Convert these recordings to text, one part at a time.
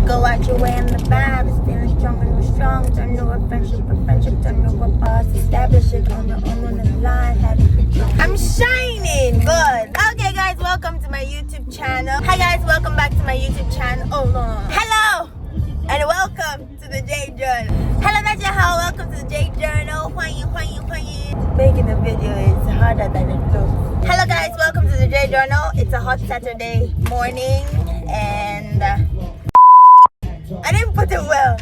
Go out your way in the vibe, feeling strong and we're strong. Turn to a friendship, turn to a boss. Establish it on your own on the line. I'm shining, good. Okay, guys, welcome to my YouTube channel. Hi, guys, welcome back to my YouTube channel. Oh no, hello, and welcome to the J Journal. Hello, 大家好, welcome to the J Journal. 欢迎. Making a video is harder than it looks. Hello, guys, welcome to the J Journal. It's a hot Saturday morning, and I didn't put it well.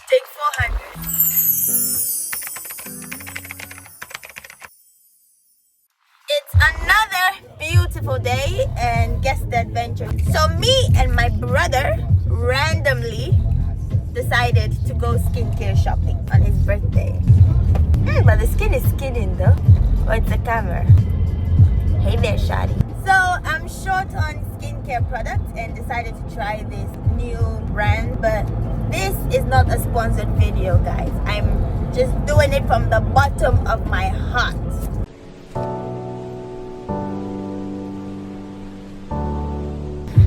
Take 400. It's another beautiful day and guest adventure. So me and my brother randomly decided to go skincare shopping on his birthday. But the skin is skinning though. Oh, it's a camera. Hey there, shawty. So I'm short on skincare products and decided to try this new brand. But this is not a sponsored video, guys. I'm just doing it from the bottom of my heart.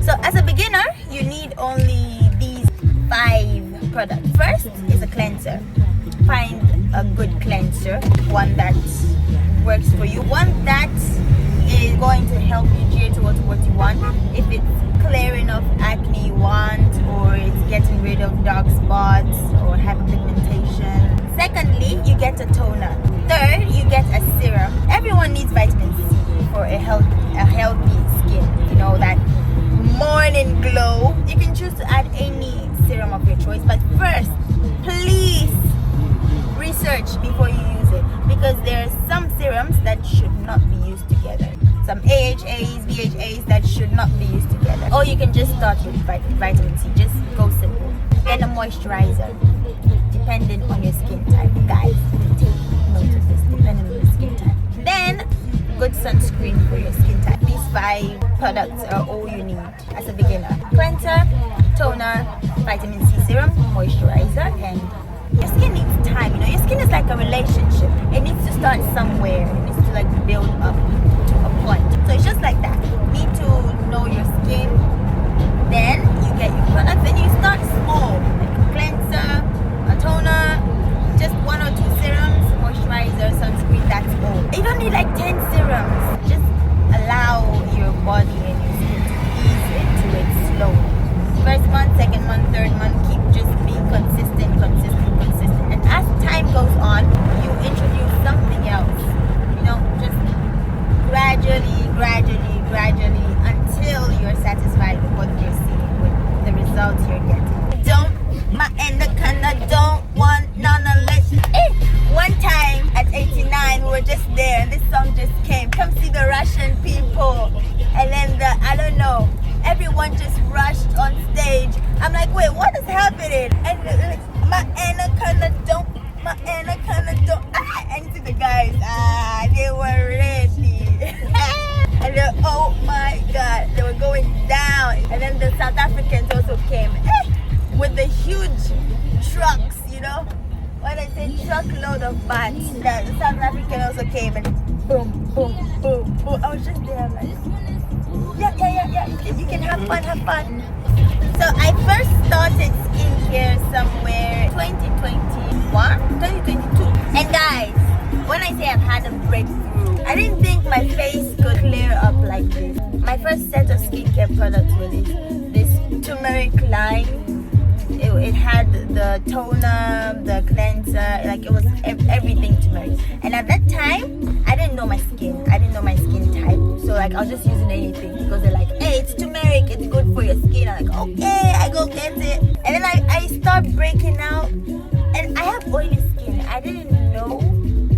So as a beginner, you need only these 5 products. First is a cleanser. Find a good cleanser, one that works for you, one that is going to help you gear towards what you want. If it's clearing of acne you want, or it's getting rid of dark spots or hyperpigmentation. Secondly, you get a toner. Third, you get a serum. Everyone needs vitamin C for a healthy skin. You know, that morning glow. You can choose to add any serum of your choice, but first, please research before you use it, because there are some serums that should not be used together. Some AHAs, BHAs that should not be used together. Or you can just start with vitamin C. Just go simple. Then a moisturizer, depending on your skin type. Guys, take note of this, depending on your skin type. Then, good sunscreen for your skin type. These 5 products are all you need as a beginner. Cleanser, toner, vitamin C serum, moisturizer, and your skin needs time. You know, your skin is like a relationship. It needs to start somewhere. It needs to like build up to a point. So it's just like that. You need to know your skin. Then you get your products and you start small. Like a cleanser, a toner, just 1 or 2 serums, moisturizer, sunscreen, that's all. You don't need like 10 serums. Just allow your body and your skin to ease into it slowly. First month, second month, third month, keep just being consistent. And as time goes on, you introduce something else. You know, just gradually until you're satisfied with what you're seeing, with the results you're getting. Don't want none unless. One time at 89, we were just there and this song just came. Come see the Russian people. And then everyone just rushed on stage. I'm like, wait, what is happening? And like, my anaconda don't. And see the guys, they were ready. And they, oh my God, they were going down. And then the South Africans also came with the huge trucks, you know. When I say truckload of bats, the South African also came and boom. I was just there, I'm like, yeah. You can have fun. So I first started skincare somewhere 2022. And guys, when I say I've had a breakthrough, I didn't think my face could clear up like this. My first set of skincare products was this turmeric line. It had the toner, the cleanser, like it was everything turmeric. And at that time, I didn't know my skin. I didn't know my skin type. So like I was just using anything because they're like, hey, it's turmeric, it's good for your skin. I'm like, okay, I go get it. And then I start breaking out. And I have oily skin. I didn't know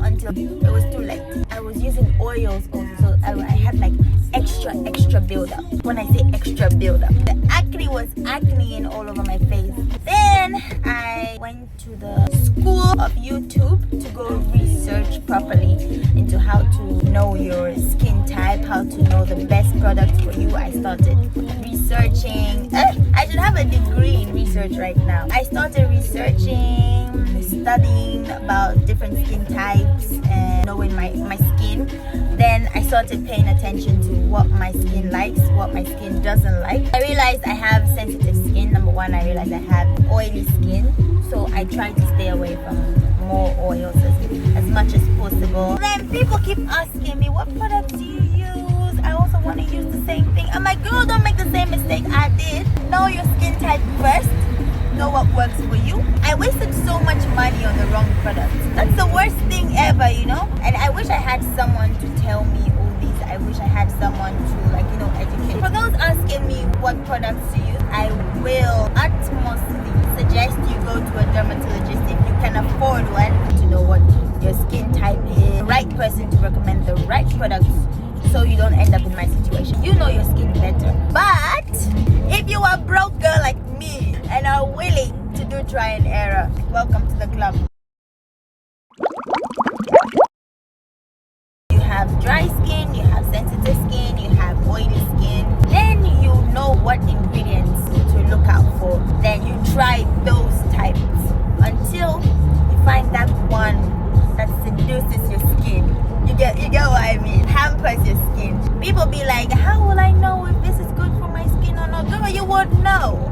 until it was too late. I was using oils also. I had like extra buildup. When I say extra buildup, the acne was acneing all over my face. Then I went to the school of YouTube to go research properly into how to know your skin type, how to know the best products for you. I started researching. I should have a degree in research right now. I started researching, studying about different skin types and knowing my skin. Then then I started paying attention to what my skin likes, what my skin doesn't like. I realized I have sensitive skin. Number one, I realized I have oily skin, so I try to stay away from more oils as much as possible. Then people keep asking me, what products do you use? I also want to use the same thing. I'm like, girl, don't make the same mistake I did. Know your skin type first. Know what works for you. I wasted so much money on the wrong products. That's the worst thing ever, you know. And I wish I had someone to tell me all these. I wish I had someone to, like, you know, educate. For those asking me what products to use, I will utmostly suggest you go to a dermatologist if you can afford one, to know what your skin type is, the right person to recommend the right products, so you don't end up in my situation. You know your skin better. But if you are broke girl like me and are willing to do try and error, welcome to the club. You have dry skin, you have sensitive skin, you have oily skin, then you know what ingredients to look out for. Then you try those types until you find that one that seduces your skin. You get what I mean? Hampers your skin. People be like, how will I know if this is good for my skin or not? Girl, you won't know